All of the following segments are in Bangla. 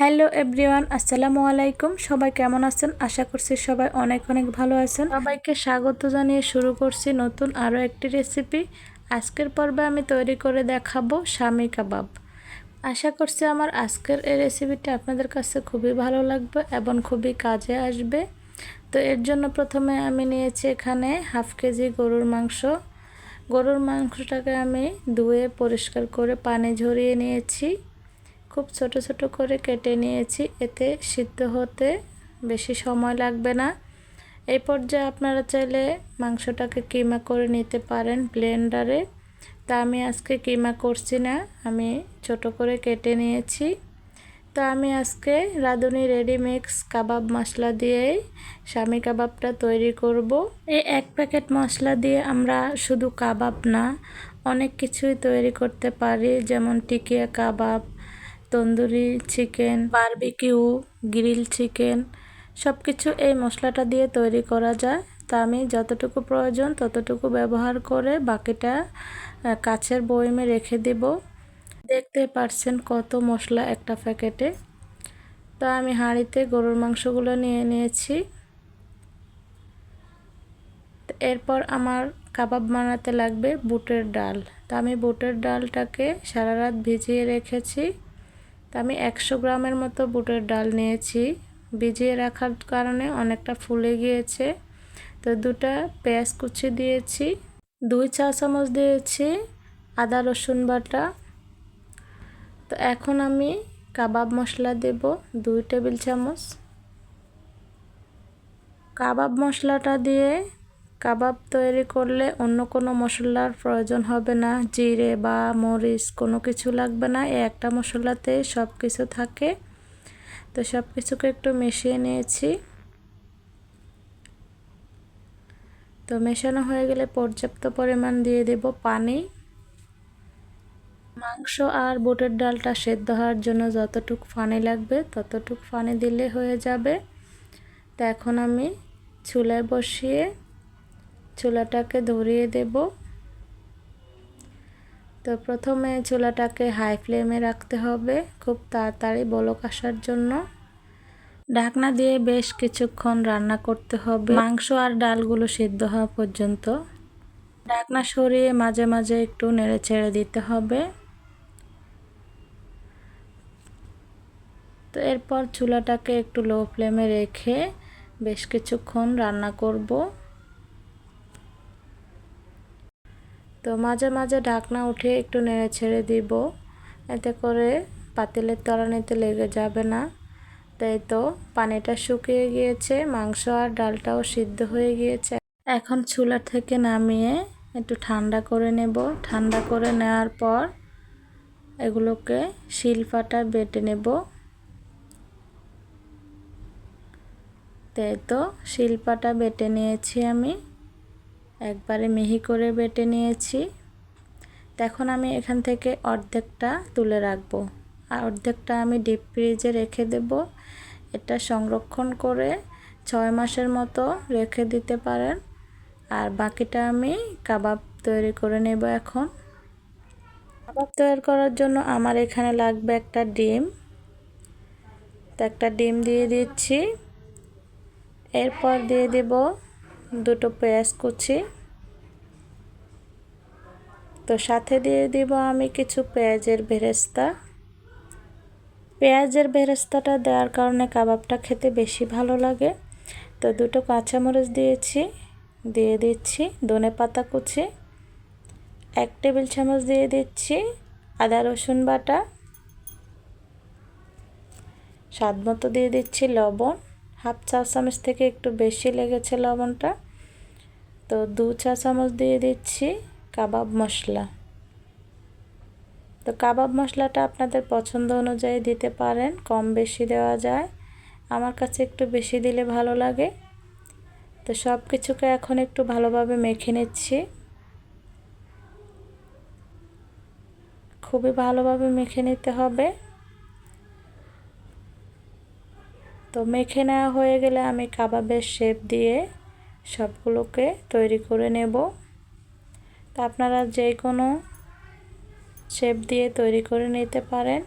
হ্যালো এভরিওয়ান, আসসালামু আলাইকুম। সবাই কেমন আছেন? আশা করছি সবাই অনেক অনেক ভালো আছেন। সবাইকে স্বাগত জানিয়ে শুরু করছি নতুন আরও একটি রেসিপি। আজকের পর্বে আমি তৈরি করে দেখাবো শামি কাবাব। আশা করছি আমার আজকের এই রেসিপিটা আপনাদের কাছে খুবই ভালো লাগবে এবং খুবই কাজে আসবে। তো এর জন্য প্রথমে আমি নিয়েছি এখানে হাফ কেজি গরুর মাংস। গরুর মাংসটাকে আমি ধুয়ে পরিষ্কার করে পানি ঝরিয়ে নিয়েছি। খুব ছোট ছোট করে কেটে নিয়েছি, এতে সিদ্ধ হতে বেশি সময় লাগবে না। এই পর্যায়ে আপনারা চাইলে মাংসটাকে কিমা করে নিতে পারেন ব্লেন্ডারে। তা আমি আজকে কিমা করছি না, আমি ছোট করে কেটে নিয়েছি। তো আমি আজকে রাঁধুনি রেডিমিক্স কাবাব মশলা দিয়েই শামি কাবাবটা তৈরি করব। এই এক প্যাকেট মশলা দিয়ে আমরা শুধু কাবাব না, অনেক কিছুই তৈরি করতে পারি, যেমন tikia kebab, tandoori chicken, barbecue, grill chicken, সব কিছু এই মশলাটা দিয়ে তৈরি করা যায়। তা আমি যতটুকু প্রয়োজন ততটুকু ব্যবহার করে বাকিটা কাচের বয়মে রেখে দেব। দেখতে পাচ্ছেন কত মশলা একটা প্যাকেটে। তো আমি হাঁড়িতে গরুর মাংসগুলো নিয়ে নিয়েছি। এরপর আমার কাবাব বানাতে লাগবে বুটের ডাল। তো আমি বুটের ডালটাকে সারা রাত ভিজিয়ে রেখেছি। তো আমি 100 গ্রামের মতো বুটের ডাল নিয়েছি। ভিজিয়ে রাখার কারণে অনেকটা ফুলে গিয়েছে। তো 2টা পেঁয়াজ কুচি দিয়েছি, 2 চা চামচ দিয়েছি আদা রসুন বাটা। তো এখন আমি কাবাব মশলা দেব 2 টেবিল চামচ। কাবাব মশলাটা দিয়ে কাবাব তৈরি করলে অন্য কোনো মশলার প্রয়োজন হবে না, জিরে বা মরিচ কোনো কিছু লাগবে না, এই একটা মশলাতে সব কিছু থাকে। তো সব কিছুকে একটু মিশিয়ে নিয়েছি। তো মেশানো হয়ে গেলে পর্যাপ্ত পরিমাণ দিয়ে দেব পানি। মাংস আর বুটের ডালটা সেদ্ধ হওয়ার জন্য যতটুকু পানি লাগবে ততটুকু পানি দিলে হয়ে যাবে। তো এখন আমি চুলায় বসিয়ে চুলাটাকে ধরিয়ে দেব। তো প্রথমে চুলাটাকে হাই ফ্লেমে রাখতে হবে খুব তাড়াতাড়ি বলক আসার জন্য। ঢাকনা দিয়ে বেশ কিছুক্ষণ রান্না করতে হবে মাংস আর ডালগুলো সিদ্ধ হওয়া পর্যন্ত। ঢাকনা সরিয়ে মাঝে মাঝে একটু নেড়ে ছেড়ে দিতে হবে। তো এরপর চুলাটাকে একটু লো ফ্লেমে রেখে বেশ কিছুক্ষণ রান্না করব। তো মাঝে মাঝে ঢাকনা উঠে একটু নেড়ে ছেড়ে দিব, এতে করে পাতিলের তলানিতে লেগে যাবে না। তাই তো পানিটা শুকিয়ে গিয়েছে, মাংস আর ডালটাও সিদ্ধ হয়ে গিয়েছে। এখন চুলা থেকে নামিয়ে একটু ঠান্ডা করে নেব। ঠান্ডা করে নেওয়ার পর এগুলোকে শিলপাটা বেটে নেব। তাই তো শিলপাটা বেটে নিয়েছি, আমি একবারে মিহি করে বেটে নিয়েছি। এখন আমি এখান থেকে অর্ধেকটা তুলে রাখবো আর অর্ধেকটা আমি ডিপ ফ্রিজে রেখে দেব। এটা সংরক্ষণ করে 6 মাসের মতো রেখে দিতে পারেন। আর বাকিটা আমি কাবাব তৈরি করে নেব। এখন কাবাব তৈরি করার জন্য আমার এখানে লাগবে একটা ডিম। তো একটা ডিম দিয়ে দিচ্ছি। এরপর দিয়ে দেব 2টো পেঁয়াজ কুচি। তো সাথে দিয়ে দিব আমি কিছু পেঁয়াজের বেরেস্তা। পেঁয়াজের বেরেস্তাটা দেওয়ার কারণে কাবাবটা খেতে বেশি ভালো লাগে। তো 2টো কাঁচামরিচ দিয়েছি, দিয়ে দিচ্ছি ধনেপাতা কুচি, 1 টেবিল চামচ দিয়ে দিচ্ছি আদা রসুন বাটা, স্বাদ মতো দিয়ে দিচ্ছি লবণ, হাফ চা চামচ থেকে একটু বেশি লেগেছে লবণটা। তো 2 চা চামচ দিয়ে দিচ্ছি কাবাব মশলা। তো কাবাব মশলাটা আপনাদের পছন্দ অনুযায়ী দিতে পারেন, কম বেশি দেওয়া যায়, আমার কাছে একটু বেশি দিলে ভালো লাগে। তো সব কিছুকে এখন একটু ভালোভাবে মেখে নিচ্ছি। খুবই ভালোভাবে মেখে নিতে হবে। তো মেখে নেওয়া হয়ে গেলে আমি কাবাবের শেপ দিয়ে সবগুলোকে তৈরি করে নেব। তো আপনারা যে কোনো শেপ দিয়ে তৈরি করে নিতে পারেন।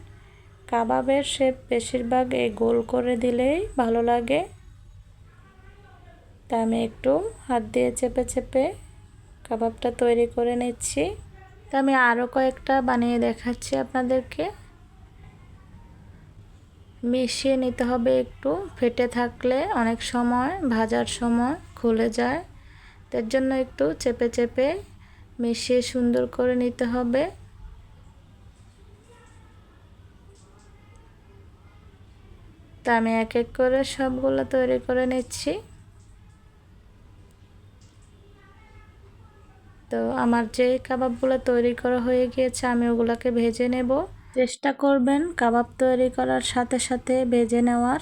কাবাবের শেপ বেশিরভাগ এই গোল করে দিলেই ভালো লাগে। তা আমি একটু হাত দিয়ে চেপে চেপে কাবাবটা তৈরি করে নিচ্ছি। তা আমি আরও কয়েকটা বানিয়ে দেখাচ্ছি আপনাদেরকে। মিশিয়ে নিতে হবে একটু, ফেটে থাকলে অনেক সময় ভাজার সময় খুলে যায়, তার জন্য একটু চেপে চেপে মিশিয়ে সুন্দর করে নিতে হবে। তা আমি এক এক করে সবগুলো তৈরি করে নিচ্ছি। তো আমার যে কাবাবগুলো তৈরি করা হয়ে গিয়েছে আমি ওগুলোকে ভেজে নেব। চেষ্টা করবেন কাবাব তৈরি করার সাথে সাথে ভেজে নেওয়ার।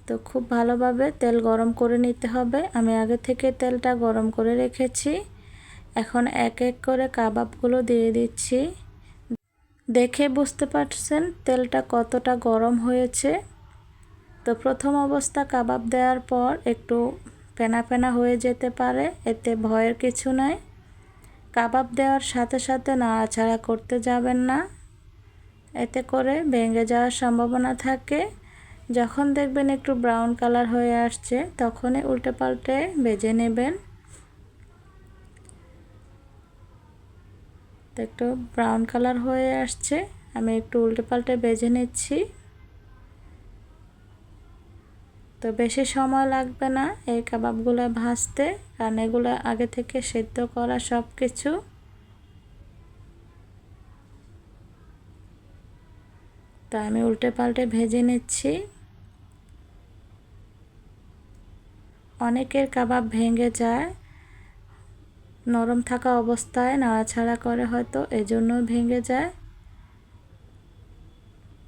তো খুব ভালোভাবে তেল গরম করে নিতে হবে। আমি আগে থেকে তেলটা গরম করে রেখেছি। এখন এক এক করে কাবাবগুলো দিয়ে দিচ্ছি। দেখে বুঝতে পারছেন তেলটা কতটা গরম হয়েছে। তো প্রথম অবস্থা কাবাব দেওয়ার পর একটু ফেনা ফেনা হয়ে যেতে পারে, এতে ভয়ের কিছু নাই। কাবাব দেওয়ার সাথে সাথে নাড়াচাড়া করতে যাবেন না, এতে করে ভেঙে যাওয়ার সম্ভাবনা থাকে। যখন দেখবেন একটু ব্রাউন কালার হয়ে আসছে তখনই উল্টে পাল্টে ভেজে নেবেন। তো একটু ব্রাউন কালার হয়ে আসছে, আমি একটু উল্টে পাল্টে ভেজে নিচ্ছি। তো বেশি সময় লাগবে না এই কাবাবগুলো ভাজতে, কারণ এগুলো আগে থেকে সেদ্ধ করা সব কিছু। তো আমি উল্টে পাল্টে ভেজে নিচ্ছি। অনেকের কাবাব ভেঙে যায়, নরম থাকা অবস্থায় নাড়াচাড়া করে হয়তো এজন্য ভেঙে যায়।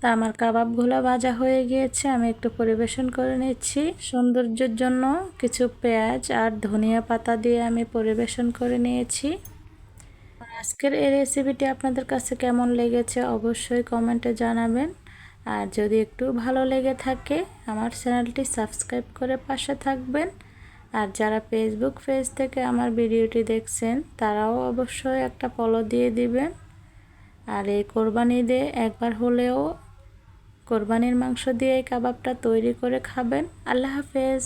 তা আমার কাবাবগুলো ভাজা হয়ে গিয়েছে, আমি একটু পরিবেশন করে নিচ্ছি। সৌন্দর্যের জন্য কিছু পেঁয়াজ আর ধনিয়া পাতা দিয়ে আমি পরিবেশন করে নিয়েছি। আজকের এই রেসিপিটি আপনাদের কাছে কেমন লেগেছে অবশ্যই কমেন্টে জানাবেন। আর যদি একটু ভালো লেগে থাকে আমার চ্যানেলটি সাবস্ক্রাইব করে পাশে থাকবেন। আর যারা ফেসবুক পেজ থেকে আমার ভিডিওটি দেখছেন তারাও অবশ্যই একটা ফলো দিয়ে দিবেন। আর এই কোরবানি ঈদে একবার হলেও কোরবানির মাংস দিয়ে এই কাবাবটা তৈরি করে খাবেন। আল্লাহ হাফেজ।